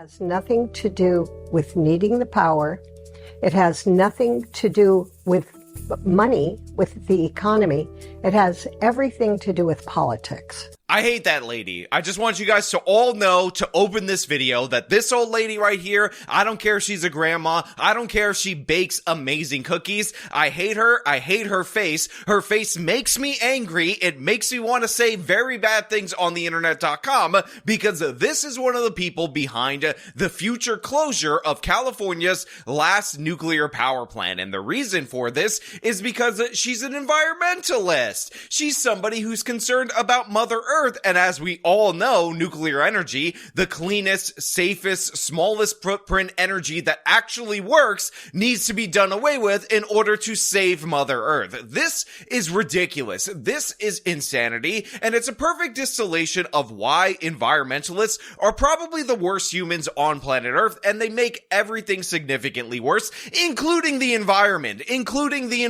has nothing to do with needing the power. It has nothing to do with money, with the economy. It has everything to do with politics. I hate that lady. I just want you guys to all know to open this video that this old lady right here, I don't care if she's a grandma. I don't care if she bakes amazing cookies. I hate her. I hate her face. Her face makes me angry. It makes me want to say very bad things on the internet.com because this is one of the people behind the future closure of California's last nuclear power plant. And the reason for this is because she's an environmentalist. She's somebody who's concerned about Mother Earth. And as we all know, nuclear energy, the cleanest, safest, smallest footprint energy that actually works, needs to be done away with in order to save Mother Earth. This is ridiculous. This is insanity. And it's a perfect distillation of why environmentalists are probably the worst humans on planet Earth. And they make everything significantly worse, including the environment, including the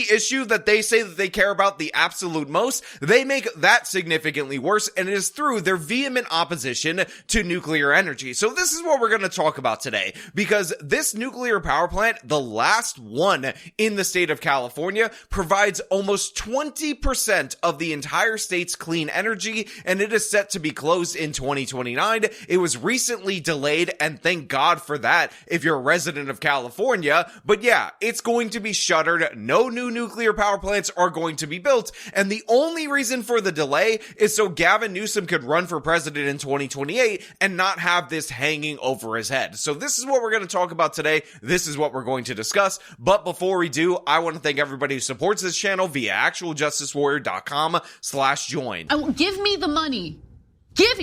issue that they say that they care about the absolute most. They make that significantly worse, and it is through their vehement opposition to nuclear energy. So this is what we're going to talk about today, because this nuclear power plant, the last one in the state of California, provides almost 20% of the entire state's clean energy, and it is set to be closed in 2029. It was recently delayed, and thank God for that if you're a resident of California. But yeah, it's going to be shuttered. No new nuclear power plants are going to be built, and the only reason for the delay is so Gavin Newsom could run for president in 2028 and not have this hanging over his head. So this is what we're going to talk about today. This is what we're going to discuss. But before we do, I want to thank everybody who supports this channel via actualjusticewarrior.com/join. Give me the money. Give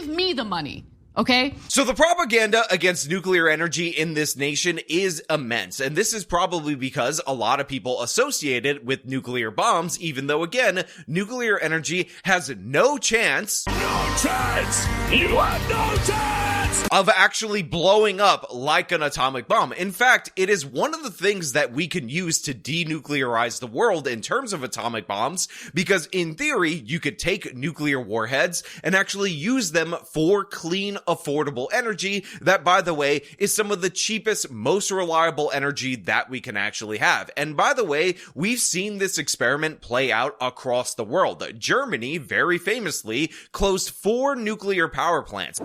me the money. Okay. So the propaganda against nuclear energy in this nation is immense. And this is probably because a lot of people associate it with nuclear bombs, even though, again, nuclear energy has no chance. No chance! You have no chance! Of actually blowing up like an atomic bomb. In fact, it is one of the things that we can use to denuclearize the world in terms of atomic bombs, because in theory, you could take nuclear warheads and actually use them for clean, affordable energy that, by the way, is some of the cheapest, most reliable energy that we can actually have. And by the way, we've seen this experiment play out across the world. Germany, very famously, closed 4 nuclear power plants.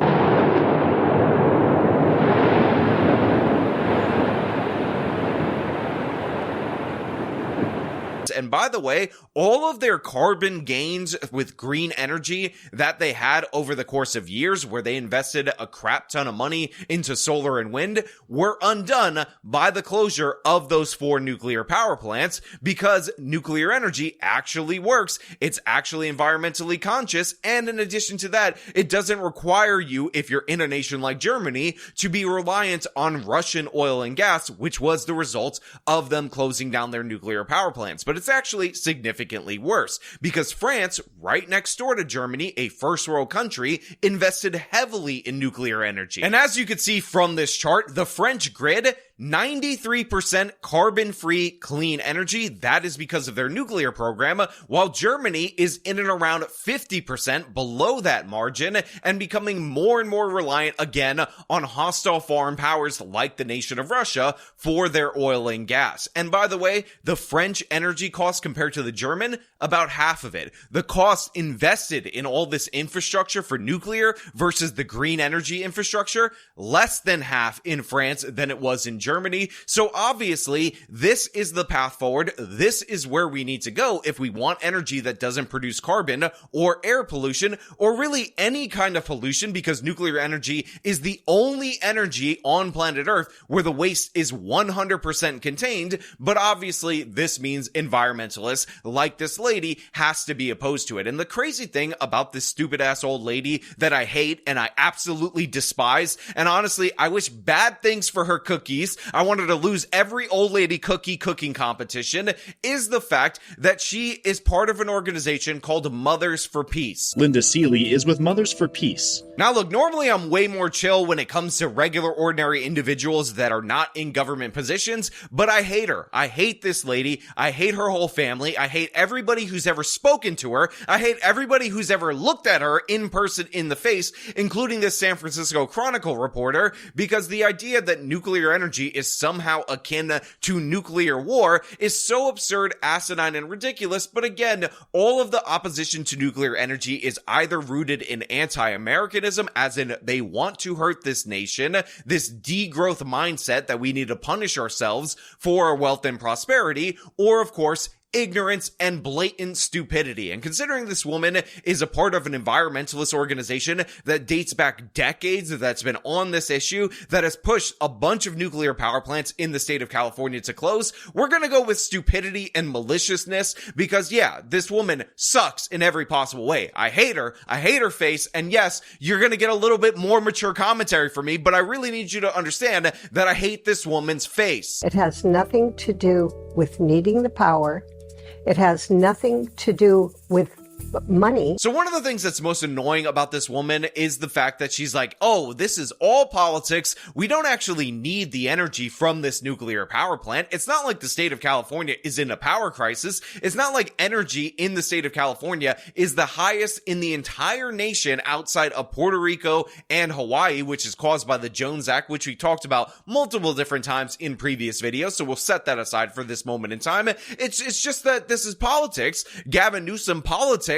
And by the way, all of their carbon gains with green energy that they had over the course of years, where they invested a crap ton of money into solar and wind, were undone by the closure of those 4 nuclear power plants, because nuclear energy actually works. It's actually environmentally conscious. And in addition to that, it doesn't require you, if you're in a nation like Germany, to be reliant on Russian oil and gas, which was the result of them closing down their nuclear power plants. But it's actually significantly worse, because France, right next door to Germany, a first world country, invested heavily in nuclear energy. And as you can see from this chart, the French grid, 93% carbon-free clean energy. That is because of their nuclear program, while Germany is in and around 50% below that margin and becoming more and more reliant again on hostile foreign powers like the nation of Russia for their oil and gas. And by the way, the French energy cost compared to the German, about half of it. The cost invested in all this infrastructure for nuclear versus the green energy infrastructure, less than half in France than it was in Germany. So obviously, this is the path forward. This is where we need to go if we want energy that doesn't produce carbon or air pollution or really any kind of pollution, because nuclear energy is the only energy on planet Earth where the waste is 100% contained. But obviously, this means environmentalists like this lady has to be opposed to it. And the crazy thing about this stupid ass old lady that I hate and I absolutely despise, and honestly, I wish bad things for her cookies, face. I want her to lose every old lady cookie cooking competition, is the fact that she is part of an organization called Mothers for Peace. Linda Seeley is with Mothers for Peace. Now look, normally I'm way more chill when it comes to regular ordinary individuals that are not in government positions, but I hate her. I hate this lady. I hate her whole family. I hate everybody who's ever spoken to her. I hate everybody who's ever looked at her in person in the face, including this San Francisco Chronicle reporter, because the idea that nuclear energy is somehow akin to nuclear war is so absurd, asinine, and ridiculous. But again, all of the opposition to nuclear energy is either rooted in anti-Americanism, as in they want to hurt this nation, this degrowth mindset that we need to punish ourselves for our wealth and prosperity, or of course, ignorance and blatant stupidity. And considering this woman is a part of an environmentalist organization that dates back decades, that's been on this issue, that has pushed a bunch of nuclear power plants in the state of California to close, we're gonna go with stupidity and maliciousness, because yeah, this woman sucks in every possible way. I hate her face, and yes, you're gonna get a little bit more mature commentary from me, but I really need you to understand that I hate this woman's face. It has nothing to do with needing the power. It has nothing to do with money. So one of the things that's most annoying about this woman is the fact that she's like, oh, this is all politics. We don't actually need the energy from this nuclear power plant. It's not like the state of California is in a power crisis. It's not like energy in the state of California is the highest in the entire nation outside of Puerto Rico and Hawaii, which is caused by the Jones Act, which we talked about multiple different times in previous videos. So we'll set that aside for this moment in time. It's just that this is politics. Gavin Newsom politics,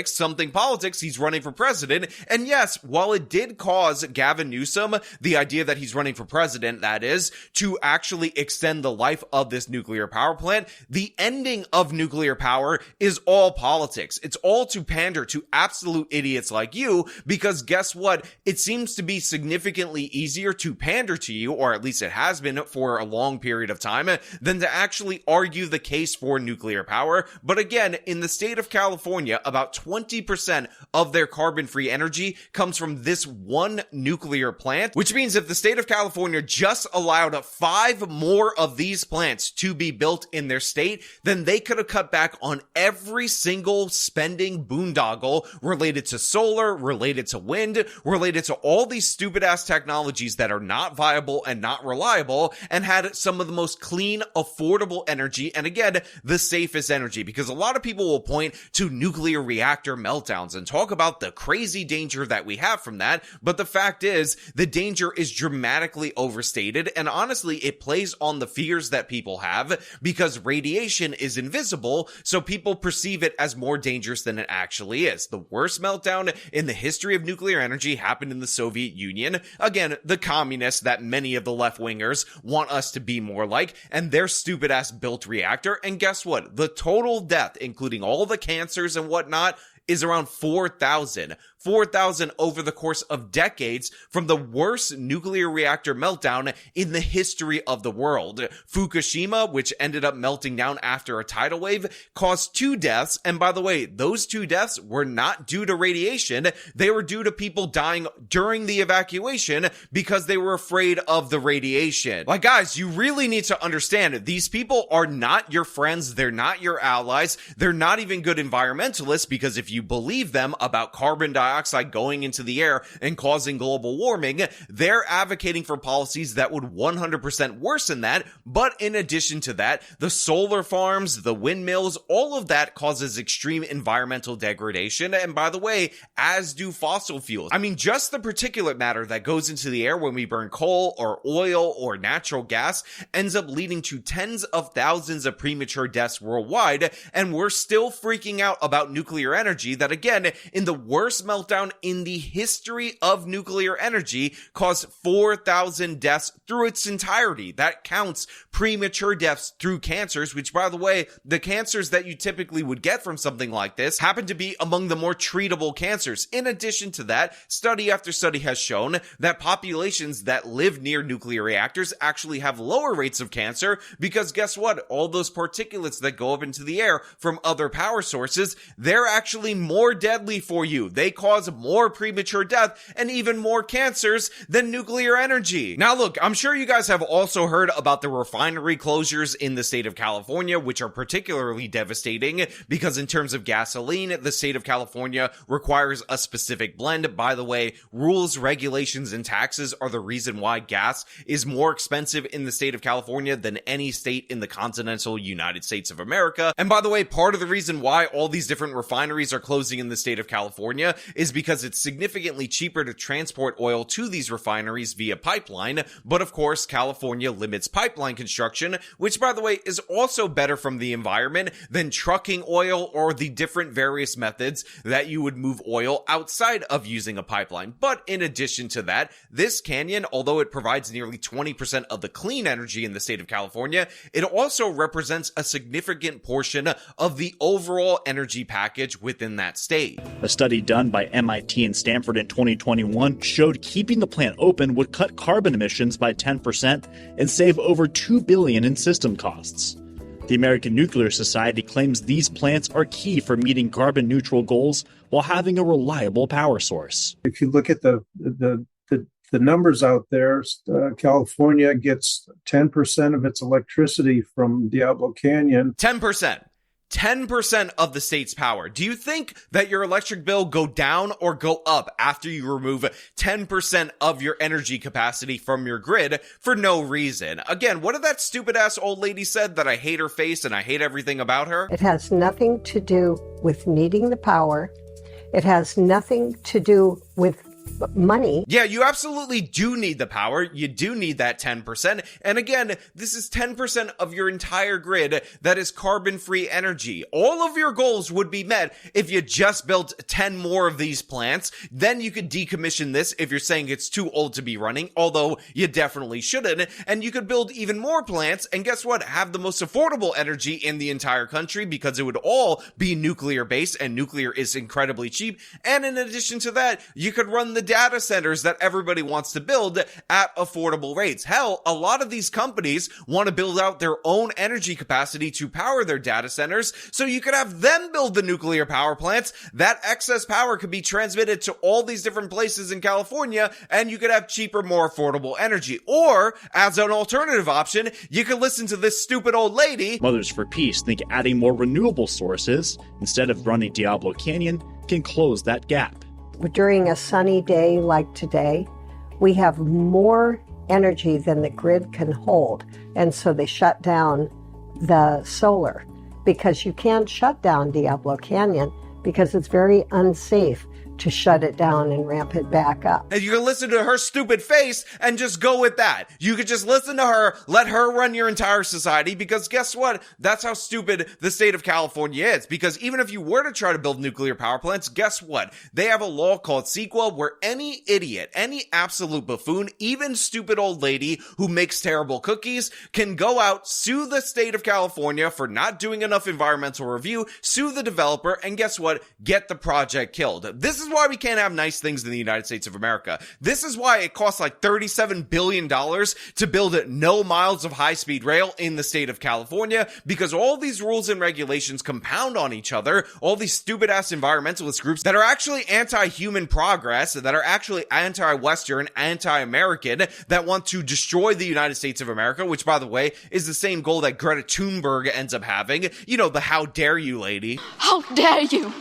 he's running for president. And yes, while it did cause Gavin Newsom, the idea that he's running for president, that is, to actually extend the life of this nuclear power plant, the ending of nuclear power is all politics. It's all to pander to absolute idiots like you, because guess what? It seems to be significantly easier to pander to you, or at least it has been for a long period of time, than to actually argue the case for nuclear power. But again, in the state of California, about 20% of their carbon-free energy comes from this one nuclear plant, which means if the state of California just allowed 5 more of these plants to be built in their state, then they could have cut back on every single spending boondoggle related to solar, related to wind, related to all these stupid-ass technologies that are not viable and not reliable, and had some of the most clean, affordable energy, and again, the safest energy, because a lot of people will point to nuclear reactor meltdowns and talk about the crazy danger that we have from that, but the fact is, the danger is dramatically overstated, and honestly, it plays on the fears that people have, because radiation is invisible, so people perceive it as more dangerous than it actually is. The worst meltdown in the history of nuclear energy happened in the Soviet Union. Again, the communists that many of the left-wingers want us to be more like, and their stupid-ass built reactor, and guess what? The total death, including all the cancers and whatnot, is around 4,000. 4,000 over the course of decades from the worst nuclear reactor meltdown in the history of the world. Fukushima, which ended up melting down after a tidal wave, caused 2 deaths. And by the way, those 2 deaths were not due to radiation. They were due to people dying during the evacuation because they were afraid of the radiation. Like, guys, you really need to understand it. These people are not your friends. They're not your allies. They're not even good environmentalists, because if you believe them about carbon dioxide going into the air and causing global warming, they're advocating for policies that would 100% worsen that. But in addition to that, the solar farms, the windmills, all of that causes extreme environmental degradation. And by the way, as do fossil fuels. I mean, just the particulate matter that goes into the air when we burn coal or oil or natural gas ends up leading to tens of thousands of premature deaths worldwide. And we're still freaking out about nuclear energy that, again, in the worst meltdown in the history of nuclear energy, caused 4,000 deaths through its entirety. That counts premature deaths through cancers, which, by the way, the cancers that you typically would get from something like this happen to be among the more treatable cancers. In addition to that, study after study has shown that populations that live near nuclear reactors actually have lower rates of cancer, because guess what? All those particulates that go up into the air from other power sources, they're actually more deadly for you. They cause cause more premature death and even more cancers than nuclear energy. Now look, I'm sure you guys have also heard about the refinery closures in the state of California, which are particularly devastating because in terms of gasoline, the state of California requires a specific blend. By the way, rules, regulations, and taxes are the reason why gas is more expensive in the state of California than any state in the continental United States of America. And by the way, part of the reason why all these different refineries are closing in the state of California is because it's significantly cheaper to transport oil to these refineries via pipeline. But of course, California limits pipeline construction, which by the way is also better from the environment than trucking oil or the different various methods that you would move oil outside of using a pipeline. But in addition to that, this canyon, although it provides nearly 20% of the clean energy in the state of California, it also represents a significant portion of the overall energy package within that state. A study done by MIT and Stanford in 2021 showed keeping the plant open would cut carbon emissions by 10% and save over $2 billion in system costs. The American Nuclear Society claims these plants are key for meeting carbon neutral goals while having a reliable power source. If you look at the numbers out there, California gets 10% of its electricity from Diablo Canyon. 10%. 10% of the state's power. Do you think that your electric bill go down or go up after you remove 10% of your energy capacity from your grid for no reason? Again, what did that stupid ass old lady said that I hate her face and I hate everything about her? It has nothing to do with needing the power. It has nothing to do with money. Yeah, you absolutely do need the power. You do need that 10%. And again, this is 10% of your entire grid that is carbon-free energy. All of your goals would be met if you just built 10 more of these plants. Then you could decommission this if you're saying it's too old to be running, although you definitely shouldn't. And you could build even more plants and guess what? Have the most affordable energy in the entire country because it would all be nuclear-based and nuclear is incredibly cheap. And in addition to that, you could run the data centers that everybody wants to build at affordable rates. Hell, a lot of these companies want to build out their own energy capacity to power their data centers, so you could have them build the nuclear power plants. That excess power could be transmitted to all these different places in California, and you could have cheaper, more affordable energy. Or, as an alternative option, you could listen to this stupid old lady. Mothers for Peace think adding more renewable sources, instead of running Diablo Canyon, can close that gap. During a sunny day like today, we have more energy than the grid can hold. And so they shut down the solar because you can't shut down Diablo Canyon because it's very unsafe to shut it down and ramp it back up. And you can listen to her stupid face and just go with that. You could just listen to her, let her run your entire society, because guess what? That's how stupid the state of California is. Because even if you were to try to build nuclear power plants, guess what? They have a law called CEQA where any idiot, any absolute buffoon, even stupid old lady who makes terrible cookies can go out, sue the state of California for not doing enough environmental review, sue the developer, and guess what? Get the project killed. This is why we can't have nice things in the United States of America. This is why it costs like $37 billion to build no miles of high-speed rail in the state of California, because all these rules and regulations compound on each other. All these stupid-ass environmentalist groups that are actually anti-human progress, that are actually anti-Western, anti-American, that want to destroy the United States of America, which, by the way, is the same goal that Greta Thunberg ends up having. You know, the how dare you lady. How dare you?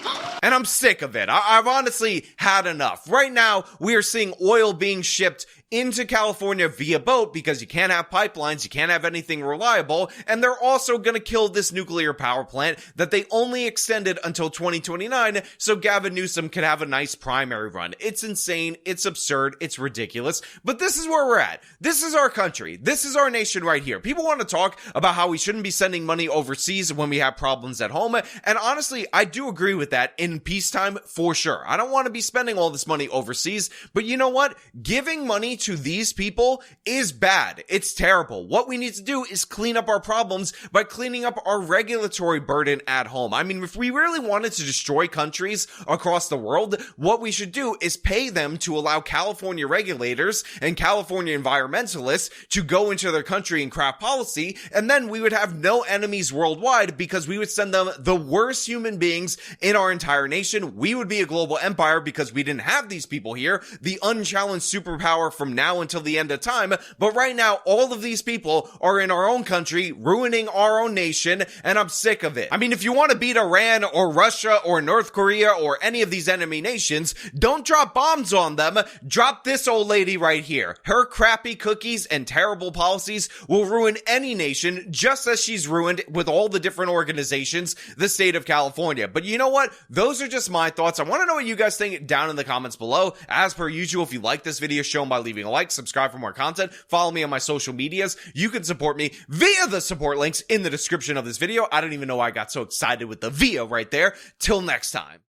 And I'm sick of it. I've honestly had enough. Right now, we are seeing oil being shipped into California via boat because you can't have pipelines, you can't have anything reliable, and they're also gonna kill this nuclear power plant that they only extended until 2029 so Gavin Newsom can have a nice primary run. It's insane, it's absurd, it's ridiculous, but this is where we're at. This is our country. This is our nation right here. People want to talk about how we shouldn't be sending money overseas when we have problems at home, and honestly, I do agree with that in peacetime for sure. I don't want to be spending all this money overseas, but you know what? Giving money to these people is bad. It's terrible. What we need to do is clean up our problems by cleaning up our regulatory burden at home. I mean, if we really wanted to destroy countries across the world, what we should do is pay them to allow California regulators and California environmentalists to go into their country and craft policy, and then we would have no enemies worldwide because we would send them the worst human beings in our entire nation. We would be a global empire. empire because we didn't have these people here, the unchallenged superpower from now until the end of time. But right now, all of these people are in our own country, ruining our own nation, and I'm sick of it. I mean, if you want to beat Iran or Russia or North Korea or any of these enemy nations, don't drop bombs on them. Drop this old lady right here. Her crappy cookies and terrible policies will ruin any nation, just as she's ruined with all the different organizations the state of California. But you know what? Those are just my thoughts. I want to know what you guys think down in the comments below. As per usual, if you like this video, show them by leaving a like, subscribe for more content, follow me on my social medias. You can support me via the support links in the description of this video. I don't even know why I got so excited with the via right there. Till next time.